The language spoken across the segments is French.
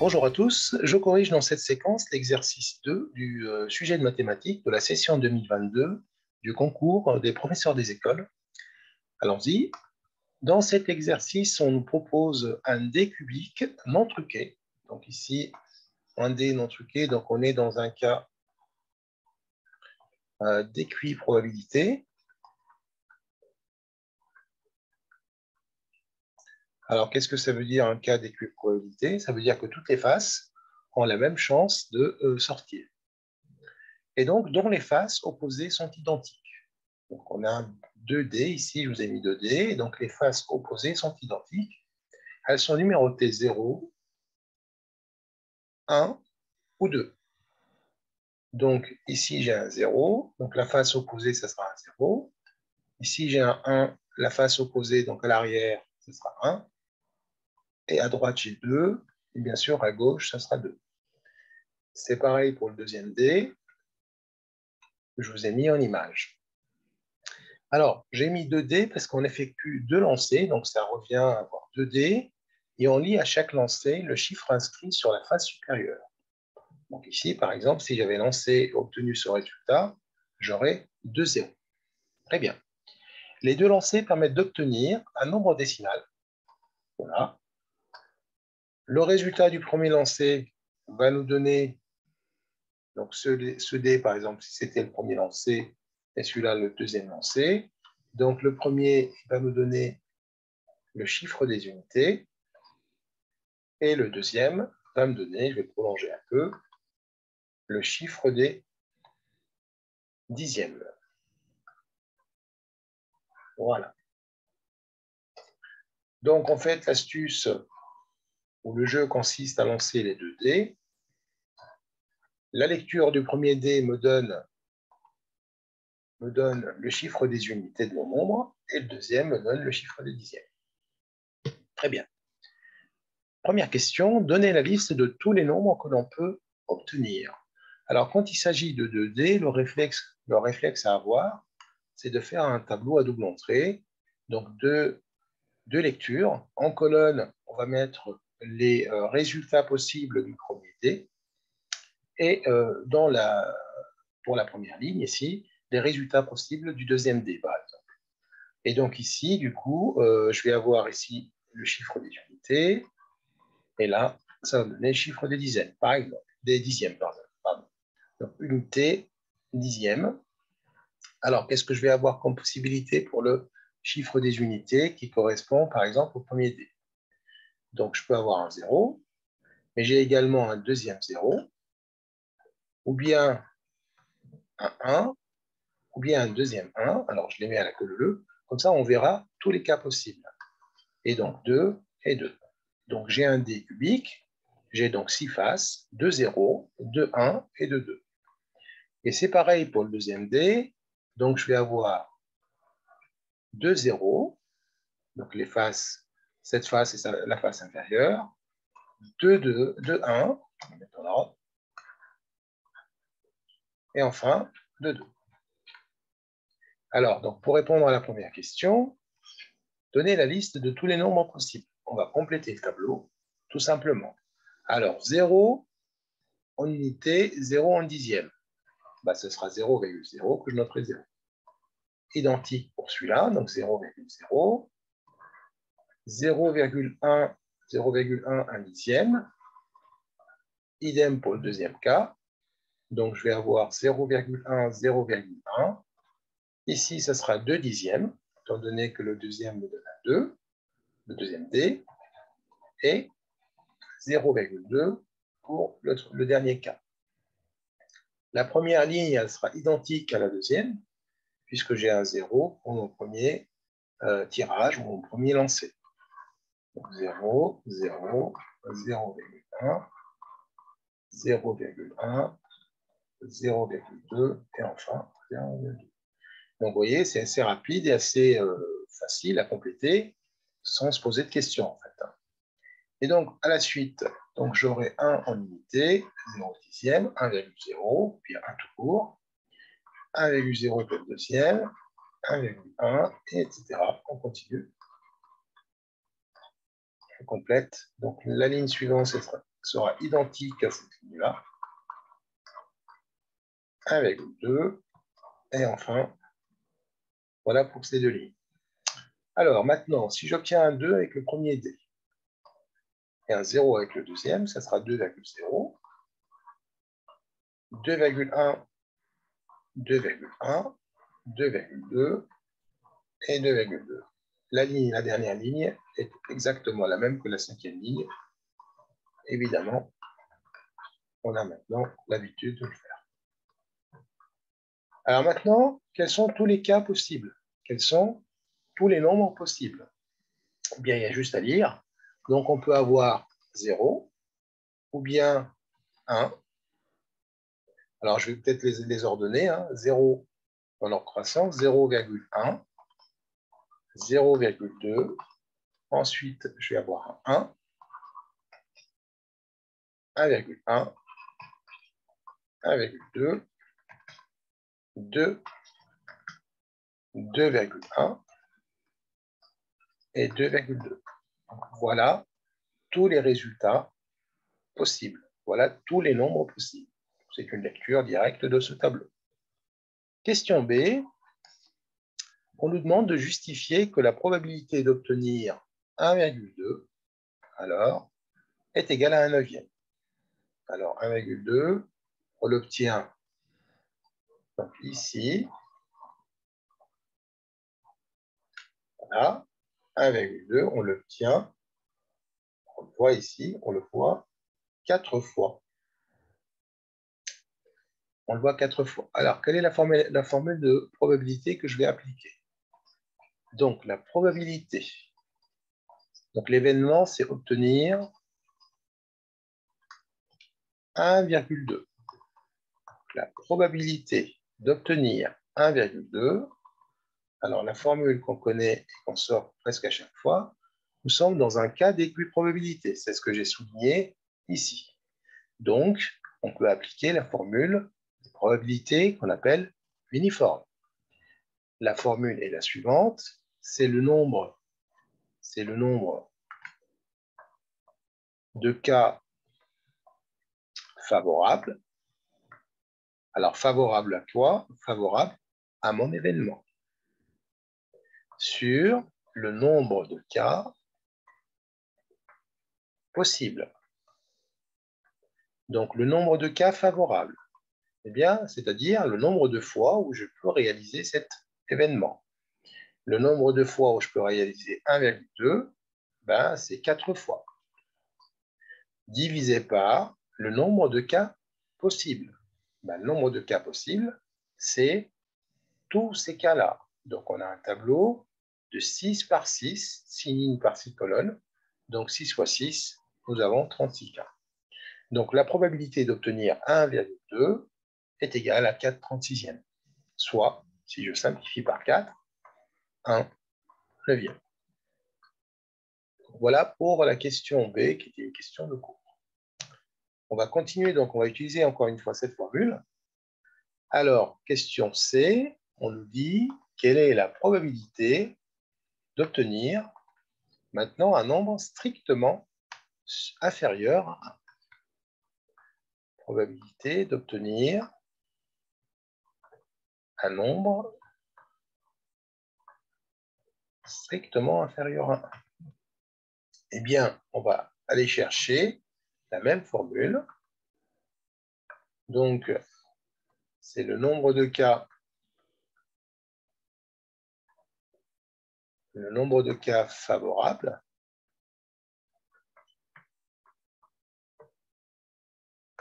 Bonjour à tous, je corrige dans cette séquence l'exercice 2 du sujet de mathématiques de la session 2022 du concours des professeurs des écoles. Allons-y. Dans cet exercice, on nous propose un dé cubique non truqué. Donc ici, un dé non truqué, donc on est dans un cas d'équi probabilité. Alors, qu'est-ce que ça veut dire un cas d'équi probabilité? Ça veut dire que toutes les faces ont la même chance de sortir. Et donc, dont les faces opposées sont identiques. Donc, on a 2D, ici, je vous ai mis 2D, donc les faces opposées sont identiques. Elles sont numérotées 0, 1 ou 2. Donc, ici, j'ai un 0, donc la face opposée, ça sera un 0. Ici, j'ai un 1, la face opposée, donc à l'arrière, ce sera 1. Et à droite, j'ai 2, et bien sûr, à gauche, ça sera 2. C'est pareil pour le deuxième dé, que je vous ai mis en image. Alors, j'ai mis 2 dés parce qu'on effectue 2 lancers, donc ça revient à avoir 2 dés, et on lit à chaque lancer le chiffre inscrit sur la face supérieure. Donc ici, par exemple, si j'avais lancé et obtenu ce résultat, j'aurais 2 zéros. Très bien. Les 2 lancers permettent d'obtenir un nombre décimal. Voilà. Le résultat du premier lancer va nous donner, donc ce dé, par exemple, si c'était le premier lancer, et celui-là le deuxième lancer. Donc le premier va nous donner le chiffre des unités, et le deuxième va me donner, je vais prolonger un peu, le chiffre des dixièmes. Voilà. Donc, en fait, l'astuce ou le jeu consiste à lancer les 2 dés. La lecture du premier dé me donne le chiffre des unités de mon nombre, et le deuxième me donne le chiffre des dixièmes. Très bien. Première question, donnez la liste de tous les nombres que l'on peut obtenir. Alors, quand il s'agit de 2 dés, le réflexe à avoir, c'est de faire un tableau à double entrée, donc deux lectures. En colonne, on va mettre les résultats possibles du premier dé, et pour la première ligne, ici, les résultats possibles du deuxième dé, par exemple. Et donc ici, du coup, je vais avoir ici le chiffre des unités, et là, ça va me donner le chiffre des dizaines, par exemple, des dixièmes, pardon. Donc, unité, dixième. Alors, qu'est-ce que je vais avoir comme possibilité pour le chiffre des unités qui correspond, par exemple, au premier dé? Donc, je peux avoir un 0, mais j'ai également un deuxième 0, ou bien un 1, ou bien un deuxième 1. Alors, je les mets à la queue leu. Comme ça, on verra tous les cas possibles. Et donc, 2 et 2. Donc, j'ai un dé cubique. J'ai donc 6 faces, 2 0, 2 1 et 2 2. Et c'est pareil pour le deuxième dé. Donc, je vais avoir 2 0. Donc, les faces, cette face et la face inférieure. 2 2, 2 1. Et enfin, 2 2. Alors, donc, pour répondre à la première question, donnez la liste de tous les nombres possibles. On va compléter le tableau, tout simplement. Alors, 0 en unité, 0 en dixième. Bah, ce sera 0,0 que je noterai 0. Identique pour celui-là, donc 0,0. 0,1, 0,1 un dixième. Idem pour le deuxième cas. Donc, je vais avoir 0,1, 0,1. Ici, ce sera 2 dixièmes, étant donné que le deuxième me donne un 2, le deuxième D, et 0,2 pour le dernier cas. La première ligne, elle sera identique à la deuxième, puisque j'ai un 0 pour mon premier tirage ou mon premier lancer. Donc 0, 0, 0,1, 0,1, 0,2 et enfin 0,2. Donc vous voyez, c'est assez rapide et assez facile à compléter sans se poser de questions en fait. Et donc, à la suite, donc j'aurai 1 en unité, 0 dixième, 1,0, puis 1 tout court, 1,0 pour le deuxième, 1,1, etc. On continue. On complète. Donc, la ligne suivante, sera identique à cette ligne-là. 1,2. Et enfin, voilà pour ces deux lignes. Alors maintenant, si j'obtiens un 2 avec le premier dé et un 0 avec le deuxième, ça sera 2,0, 2,1, 2,1, 2,2 et 2,2. La dernière ligne est exactement la même que la cinquième ligne. Évidemment, on a maintenant l'habitude de le faire. Alors maintenant, quels sont tous les cas possibles? Quels sont tous les nombres possibles? Eh bien, il y a juste à lire. Donc, on peut avoir 0 ou bien 1. Alors, je vais peut-être les ordonner. 0 dans leur croissance, 0,1, 0,2. Ensuite, je vais avoir un 1, 1,1, 1,2, 2, 2,1 et 2,2. Voilà tous les résultats possibles. Voilà tous les nombres possibles. C'est une lecture directe de ce tableau. Question B. On nous demande de justifier que la probabilité d'obtenir 1,2 alors est égale à 1 neuvième. Alors 1,2, on l'obtient donc ici. Voilà. 1,2, on l'obtient, on le voit ici, on le voit 4 fois. On le voit 4 fois. Alors, quelle est la formule de probabilité que je vais appliquer? Donc, la probabilité. Donc, l'événement, c'est obtenir 1,2. La probabilité d'obtenir 1,2. Alors, la formule qu'on connaît et qu'on sort presque à chaque fois, nous sommes dans un cas d'équiprobabilité. C'est ce que j'ai souligné ici. Donc, on peut appliquer la formule de probabilité qu'on appelle uniforme. La formule est la suivante, c'est le nombre de cas favorables. Alors, favorable à quoi? Favorable à mon événement. Sur le nombre de cas possibles. Donc, le nombre de cas favorables, eh bien, c'est-à-dire le nombre de fois où je peux réaliser cet événement. Le nombre de fois où je peux réaliser 1,2, ben, c'est 4 fois. Divisé par le nombre de cas possibles. Ben, le nombre de cas possibles, c'est tous ces cas-là. Donc, on a un tableau de 6 par 6, 6 lignes par 6 colonnes. Donc, 6 fois 6, nous avons 36 cas. Donc, la probabilité d'obtenir 1,2 est égale à 4/36e. Soit, si je simplifie par 4, 1 neuvième. Voilà pour la question B, qui était une question de cours. On va continuer, donc on va utiliser encore une fois cette formule. Alors, question C, on nous dit quelle est la probabilité d'obtenir maintenant un nombre strictement inférieur à 1. Probabilité d'obtenir un nombre strictement inférieur à 1. Eh bien, on va aller chercher la même formule. Donc, c'est le nombre de cas favorables.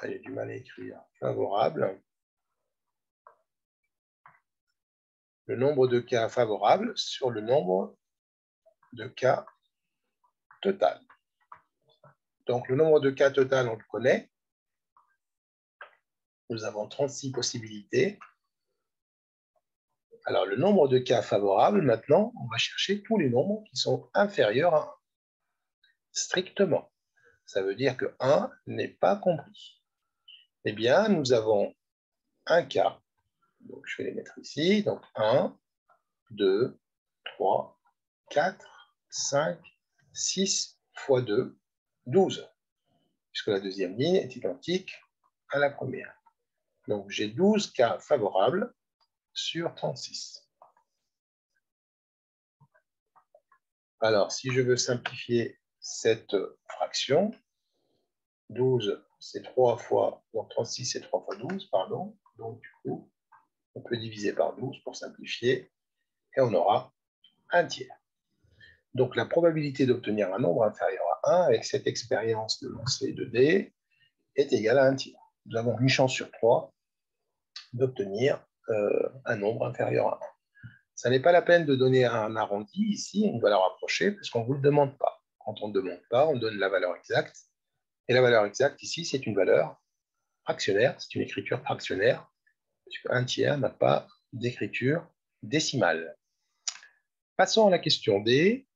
J'ai du mal à écrire. Favorable. Le nombre de cas favorables sur le nombre de cas total. Donc, le nombre de cas total, on le connaît. Nous avons 36 possibilités. Alors, le nombre de cas favorables, maintenant, on va chercher tous les nombres qui sont inférieurs à 1. Strictement. Ça veut dire que 1 n'est pas compris. Eh bien, nous avons un cas. Donc, je vais les mettre ici. Donc, 1, 2, 3, 4, 5, 6 fois 2, 12. puisque la deuxième ligne est identique à la première. Donc, j'ai 12 cas favorables sur 36. Alors, si je veux simplifier cette fraction, 12, c'est 3 fois, donc 36, c'est 3 fois 12, pardon. Donc, du coup, on peut diviser par 12 pour simplifier, et on aura un tiers. Donc, la probabilité d'obtenir un nombre inférieur à 1 avec cette expérience de lancer de dés est égale à un tiers. Nous avons une chance sur 3 d'obtenir un nombre inférieur à 1. Ça n'est pas la peine de donner un arrondi ici, une valeur approchée, parce qu'on ne vous le demande pas. Quand on ne demande pas, on donne la valeur exacte. Et la valeur exacte ici, c'est une valeur fractionnaire, c'est une écriture fractionnaire, puisque un tiers n'a pas d'écriture décimale. Passons à la question D.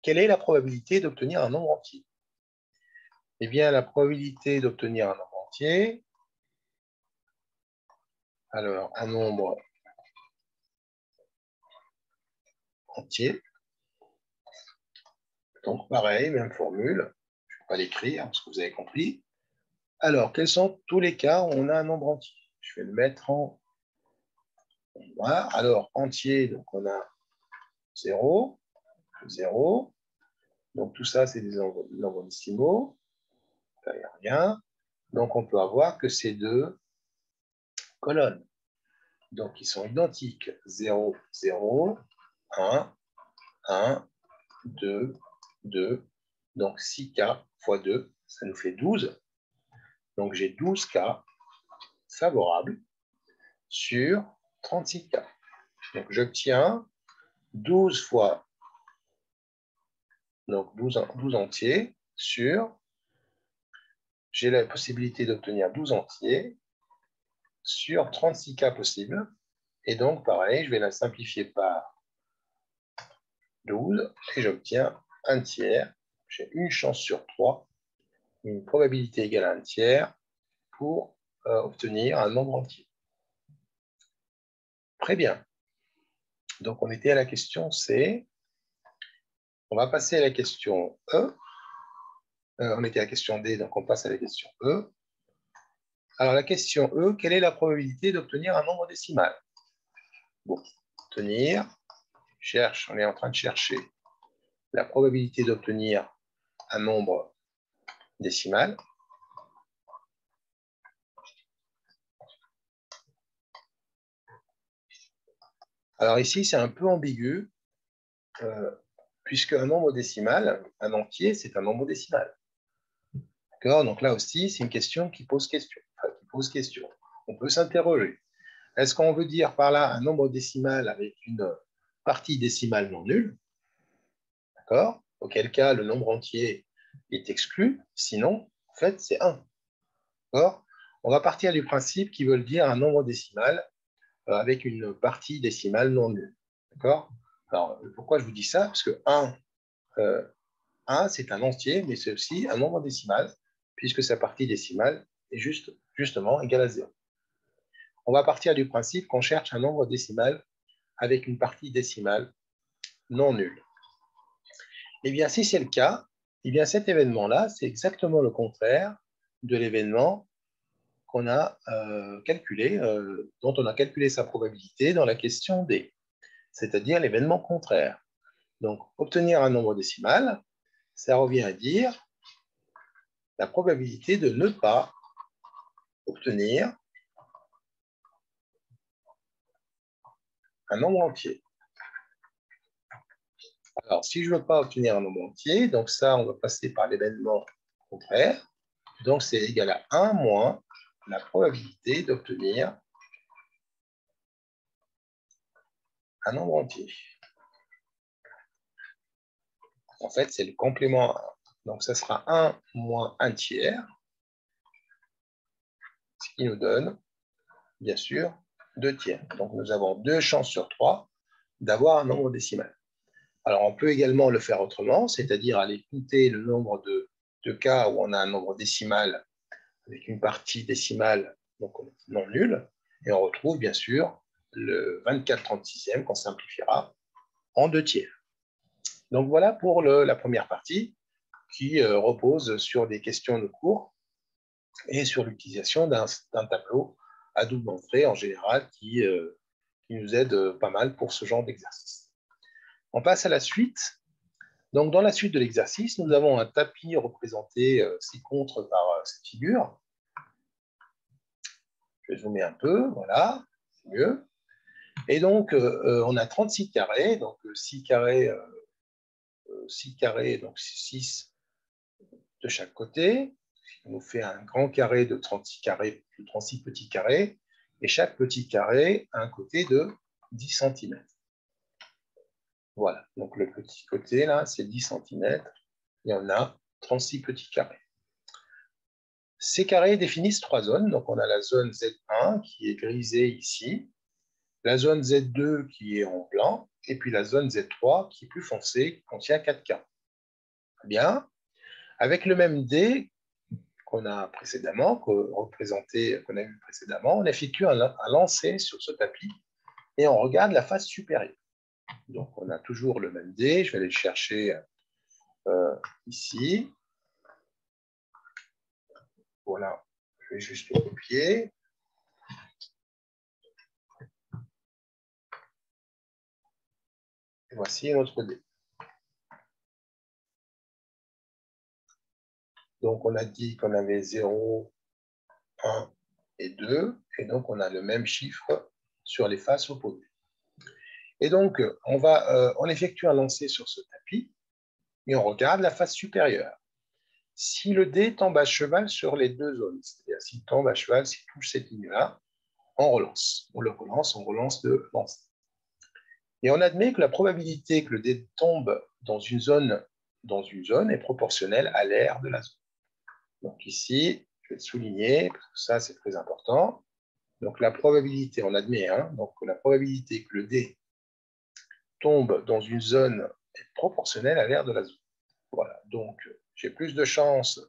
Quelle est la probabilité d'obtenir un nombre entier? Eh bien, la probabilité d'obtenir un nombre entier, alors un nombre entier, donc pareil, même formule, je ne vais pas l'écrire parce que vous avez compris. Alors, quels sont tous les cas où on a un nombre entier? Je vais le mettre en noir. Alors, entier, donc on a 0, 0. Donc, tout ça, c'est des nombres décimaux. Il n'y a rien. Donc, on peut avoir que ces deux colonnes. Donc, ils sont identiques. 0, 0, 1, 1, 2, 2. Donc, 6K fois 2, ça nous fait 12. Donc, j'ai 12 cas favorables sur 36 cas. Donc, j'obtiens 12 fois, donc 12 entiers sur, j'ai la possibilité d'obtenir 12 entiers sur 36 cas possibles. Et donc, pareil, je vais la simplifier par 12 et j'obtiens un tiers. J'ai une chance sur 3, une probabilité égale à un tiers pour obtenir un nombre entier. Très bien. Donc, on était à la question C. On va passer à la question E. On était à la question D, donc on passe à la question E. Alors, la question E, quelle est la probabilité d'obtenir un nombre décimal? Bon, obtenir, on est en train de chercher la probabilité d'obtenir un nombre décimal. Alors ici, c'est un peu ambigu, puisque un nombre décimal, un entier, c'est un nombre décimal. D'accord? Donc là aussi, c'est une question qui pose question. On peut s'interroger. Est-ce qu'on veut dire par là un nombre décimal avec une partie décimale non nulle? D'accord? Auquel cas, le nombre entier est exclu. Sinon, en fait, c'est 1. D'accord? On va partir du principe qu'ils veulent dire un nombre décimal avec une partie décimale non nulle. D'accord? Alors, pourquoi je vous dis ça? Parce que 1, c'est un entier, mais c'est aussi un nombre décimal, puisque sa partie décimale est justement égale à 0. On va partir du principe qu'on cherche un nombre décimal avec une partie décimale non nulle. Eh bien, si c'est le cas, eh bien, cet événement-là, c'est exactement le contraire de l'événement qu'on a calculé, dont on a calculé sa probabilité dans la question D, c'est-à-dire l'événement contraire. Donc, obtenir un nombre décimal, ça revient à dire la probabilité de ne pas obtenir un nombre entier. Alors, si je ne veux pas obtenir un nombre entier, donc ça, on va passer par l'événement contraire. Donc, c'est égal à 1 moins la probabilité d'obtenir un nombre entier. En fait, c'est le complément 1. Donc, ça sera 1 moins 1 tiers, ce qui nous donne, bien sûr, 2 tiers. Donc, nous avons 2 chances sur 3 d'avoir un nombre décimal. Alors, on peut également le faire autrement, c'est-à-dire aller compter le nombre de cas où on a un nombre décimal avec une partie décimale donc non nulle, et on retrouve bien sûr le 24/36e qu'on simplifiera en 2 tiers. Donc voilà pour la première partie. qui repose sur des questions de cours et sur l'utilisation d'un tableau à double entrée en général qui nous aide pas mal pour ce genre d'exercice. On passe à la suite. Donc, dans la suite de l'exercice, nous avons un tapis représenté ci-contre par cette figure. Je vais zoomer un peu, voilà, c'est mieux. Et donc, on a 36 carrés, donc 6 carrés, donc 6 de chaque côté. On nous fait un grand carré de 36 carrés, de 36 petits carrés, et chaque petit carré a un côté de 10 cm. Voilà, donc le petit côté là, c'est 10 cm. Il y en a 36 petits carrés. Ces carrés définissent 3 zones. Donc, on a la zone Z1 qui est grisée ici, la zone Z2 qui est en blanc, et puis la zone Z3 qui est plus foncée, qui contient 4 carrés. Bien. Avec le même dé qu'on a précédemment, qu'on a vu précédemment, on effectue un lancer sur ce tapis et on regarde la face supérieure. Donc, on a toujours le même dé. Je vais aller le chercher ici. Voilà, je vais juste le copier. Et voici notre dé. Donc, on a dit qu'on avait 0, 1 et 2. Et donc, on a le même chiffre sur les faces opposées. Et donc, on effectue un lancer sur ce tapis et on regarde la face supérieure. Si le dé tombe à cheval sur les deux zones, c'est-à-dire s'il tombe à cheval, s'il touche cette ligne-là, on relance. On le relance, on relance le lancer. Et on admet que la probabilité que le dé tombe dans une zone est proportionnelle à l'aire de la zone. Donc ici, je vais le souligner, parce que ça, c'est très important. Donc la probabilité, on admet, donc la probabilité que le dé tombe dans une zone est proportionnelle à l'aire de la zone. Voilà, donc j'ai plus de chances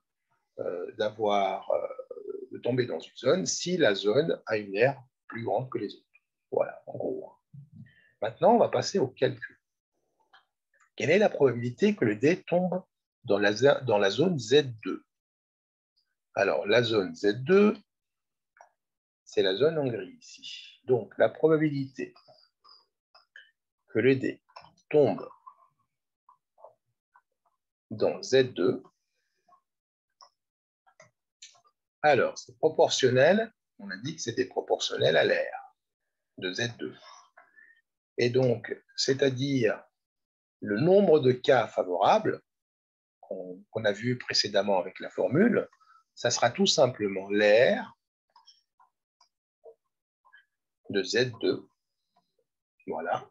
de tomber dans une zone si la zone a une aire plus grande que les autres. Voilà, en gros. Maintenant, on va passer au calcul. Quelle est la probabilité que le dé tombe dans la zone Z2? Alors, la zone Z2, c'est la zone en gris ici. Donc, la probabilité que le dé tombe dans Z2, alors, c'est proportionnel, on a dit que c'était proportionnel à l'aire de Z2. Et donc, c'est-à-dire le nombre de cas favorables qu'on a vu précédemment avec la formule, ça sera tout simplement l'aire de Z2. Voilà.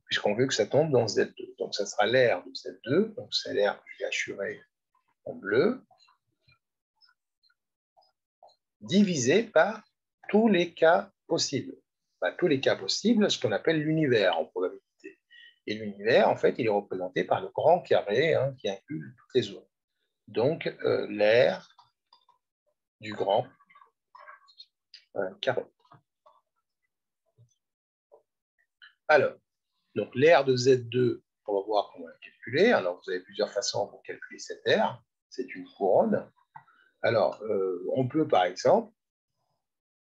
Puisqu'on veut que ça tombe dans Z2. Donc, ça sera l'aire de Z2. Donc, c'est l'aire que j'ai assuré en bleu, divisé par tous les cas possibles. Tous les cas possibles, ce qu'on appelle l'univers en probabilité. Et l'univers, en fait, il est représenté par le grand carré qui inclut toutes les zones. Donc, l'aire du grand carré. Alors, donc l'aire de Z2, on va voir comment la calculer. Alors, vous avez plusieurs façons pour calculer cette aire. C'est une couronne. Alors, on peut, par exemple,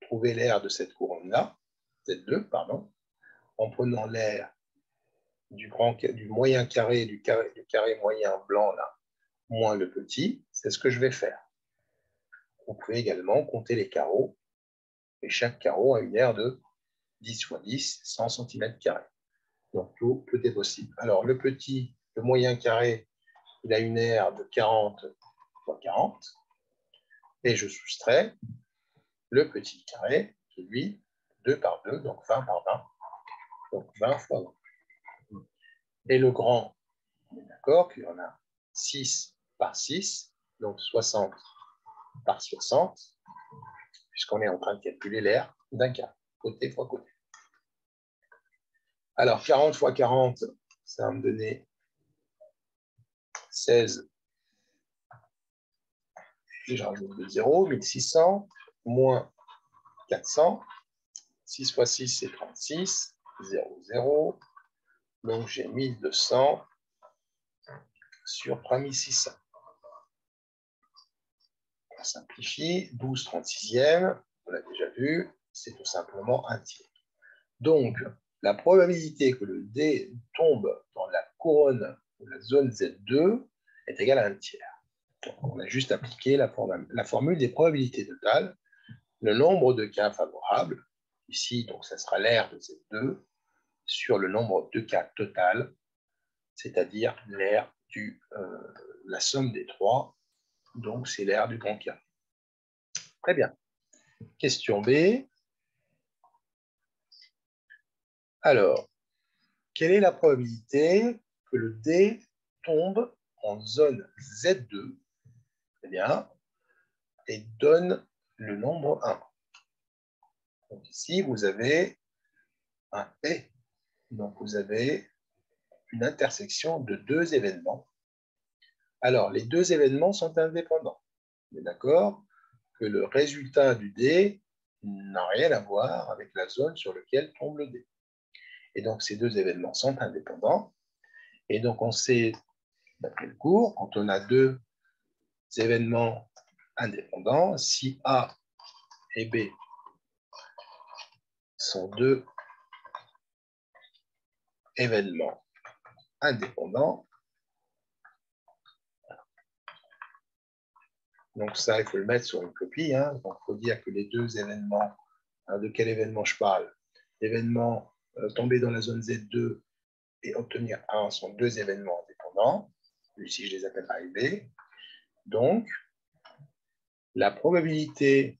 trouver l'aire de cette couronne-là, Z2, pardon, en prenant l'aire du moyen carré, du carré moyen blanc, là, moins le petit. C'est ce que je vais faire. Vous pouvez également compter les carreaux. Et chaque carreau a une aire de 10 fois 10, 100 cm². Donc, tout est possible. Alors, le moyen carré, il a une aire de 40 fois 40. Et je soustrais le petit carré, qui lui, 2 par 2, donc 20 par 20. Donc, 20 fois 20. Et le grand, on est d'accord qu'il y en a 6 par 6, donc 60 par 60, puisqu'on est en train de calculer l'aire d'un carré, côté fois côté. Alors, 40 fois 40, ça va me donner 16. Et je rajoute le 0, 1600, moins 400. 6 fois 6, c'est 36. 0, 0. Donc, j'ai 1200 sur 3600. On simplifie, 12 36e, on l'a déjà vu, c'est tout simplement un tiers. Donc, la probabilité que le dé tombe dans la couronne de la zone Z2 est égale à un tiers. Donc, on a juste appliqué la formule des probabilités totales, le nombre de cas favorables, ici, donc ça sera l'aire de Z2, sur le nombre de cas total, c'est-à-dire l'aire la somme des trois, donc c'est l'aire du grand cas. Très bien. Question B. Alors, quelle est la probabilité que le dé tombe en zone Z2, eh bien, et donne le nombre 1. Donc ici, vous avez un P. Donc vous avez une intersection de deux événements. Alors, les deux événements sont indépendants. On est d'accord que le résultat du dé n'a rien à voir avec la zone sur laquelle tombe le dé. Et donc, ces deux événements sont indépendants. Et donc, on sait, d'après le cours, quand on a deux événements indépendants, si A et B sont deux événements indépendants, donc ça, il faut le mettre sur une copie. Hein. Donc, il faut dire que les deux événements, de quel événement je parle? L'événement tomber dans la zone Z2 et obtenir 1 sont deux événements indépendants. Ici, je les appelle A et B. Donc, la probabilité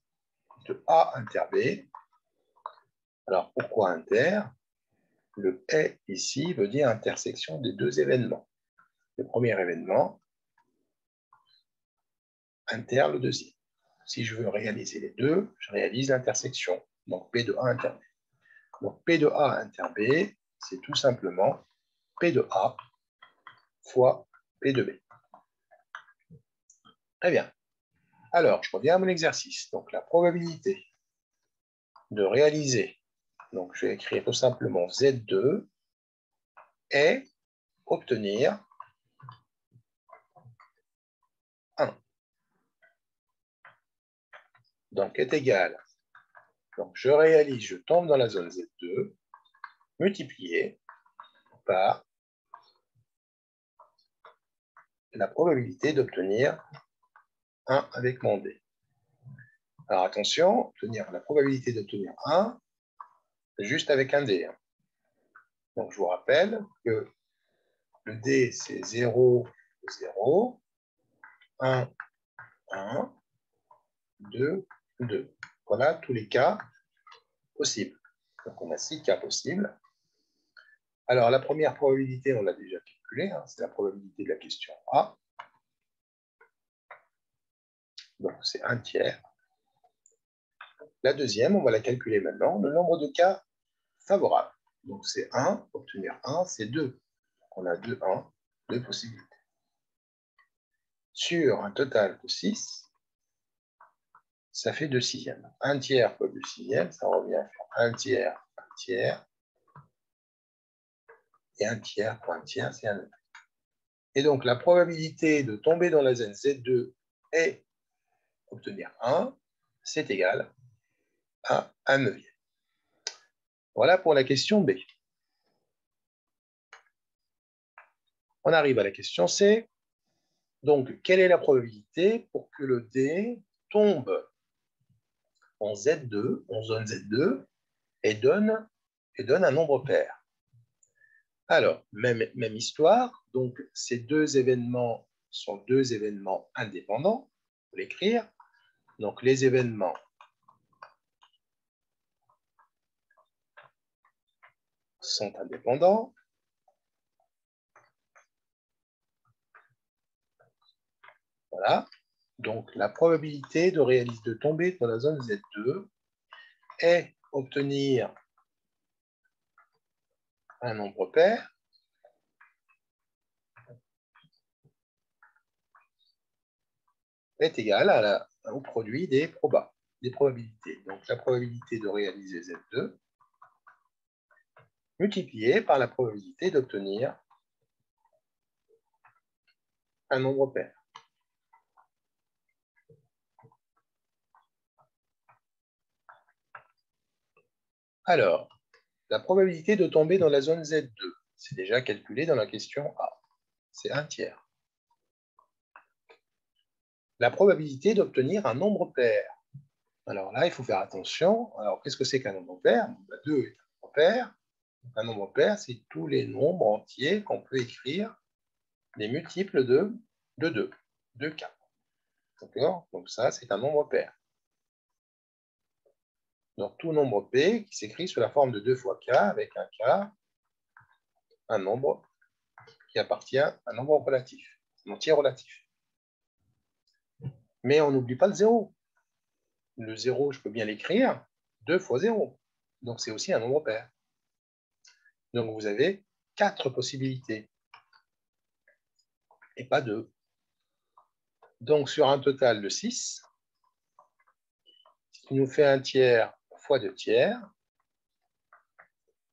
de A inter B, alors pourquoi inter? Le est ici veut dire intersection des deux événements. Le premier événement inter le deuxième. Si je veux réaliser les deux, je réalise l'intersection. Donc P de A inter B. Donc P de A inter B, c'est tout simplement P de A fois P de B. Très bien. Alors, je reviens à mon exercice. Donc la probabilité de réaliser, donc je vais écrire tout simplement Z2 est obtenir 1. Donc est égal. Donc je réalise, je tombe dans la zone Z2, multiplié par la probabilité d'obtenir 1 avec mon D. Alors attention, la probabilité d'obtenir 1, juste avec un D. Donc je vous rappelle que le D c'est 0, 0, 1, 1, 2, 2. Voilà tous les cas possibles. Donc on a 6 cas possibles. Alors la première probabilité, on l'a déjà calculée, hein, c'est la probabilité de la question A. Donc c'est 1 tiers. La deuxième, on va la calculer maintenant, le nombre de cas favorables. Donc c'est 1, obtenir 1, c'est 2. Donc on a 2, 1, 2 possibilités. Sur un total de 6, ça fait 2 sixièmes. 1 tiers fois 2 sixièmes, ça revient à faire 1 tiers, et 1 tiers pour 1 tiers, c'est 1 neuvième. Et donc la probabilité de tomber dans la zone Z2 et obtenir 1, c'est égal à 1 neuvième. Voilà pour la question B. On arrive à la question C. Donc, quelle est la probabilité pour que le dé tombe en Z2, en zone Z2, et donne un nombre pair? Alors, même histoire. Donc, ces deux événements sont deux événements indépendants. Il faut l'écrire. Donc, les événements sont indépendants. Voilà. Donc, la probabilité de tomber dans la zone Z2 est obtenir un nombre pair est égal au produit des probabilités. Donc, la probabilité de réaliser Z2 multipliée par la probabilité d'obtenir un nombre pair. Alors, la probabilité de tomber dans la zone Z2, c'est déjà calculé dans la question A. C'est 1/3. La probabilité d'obtenir un nombre pair. Alors là, il faut faire attention. Alors, qu'est-ce que c'est qu'un nombre pair? 2 est un nombre pair. Un nombre pair, c'est tous les nombres entiers qu'on peut écrire des multiples de 2, 2K. D'accord? Donc ça, c'est un nombre pair. Donc tout nombre P qui s'écrit sous la forme de 2 fois K avec un K, un nombre qui appartient à un nombre relatif, un entier relatif. Mais on n'oublie pas le 0. Le 0, je peux bien l'écrire, 2 fois 0. Donc c'est aussi un nombre pair. Donc vous avez 4 possibilités et pas 2. Donc sur un total de 6, ce qui nous fait 1/3 fois 2/3,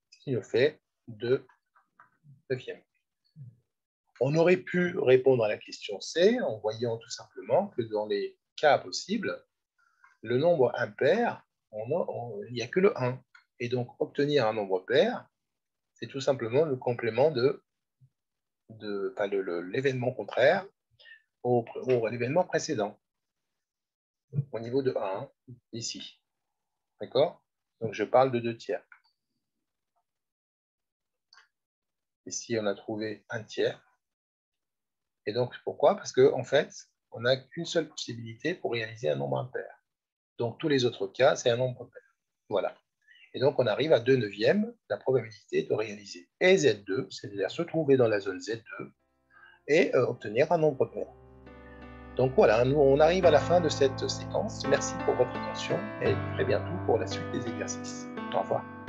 ce qui nous fait 2 neuvièmes. On aurait pu répondre à la question C en voyant tout simplement que dans les cas possibles, le nombre impair, il n'y a que le 1. Et donc, obtenir un nombre pair, c'est tout simplement le complément de l'événement contraire au l'événement précédent, au niveau de 1, ici. D'accord? Donc, je parle de 2/3. Ici, on a trouvé 1/3. Et donc, pourquoi? Parce qu'en fait, on n'a qu'une seule possibilité pour réaliser un nombre impair. Donc, tous les autres cas, c'est un nombre pair. Voilà. Et donc, on arrive à 2 neuvièmes, la probabilité de réaliser et Z2, c'est-à-dire se trouver dans la zone Z2, et obtenir un nombre pair. Donc voilà, nous, on arrive à la fin de cette séquence. Merci pour votre attention et très bientôt pour la suite des exercices. Au revoir.